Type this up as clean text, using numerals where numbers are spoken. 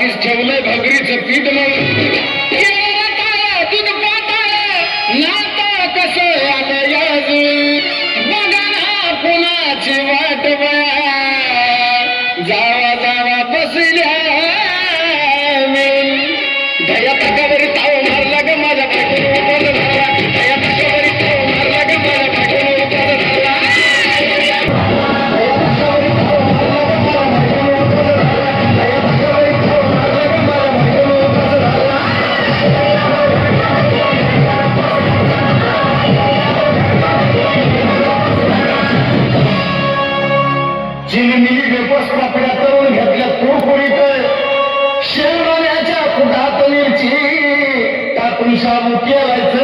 हातीच ठेवलंय भाकरीचं पीठ मग काय दूध पाताळ नाता कसं आलं याजून बघा ना कुणाची वाट बया जावा जावा बसल्या दया टाकावरी ताव मारला ग माझ्या बायकोनं उपवास झाला दया टाकावरी ताव मारला ग माझ्या बायकोनं उपवास झाला चिमणी बेपस पापड्या करून घेतल्या कुरकुरीत शेवण्याच्या कुटात मिरची टाकून शाबू केलायचं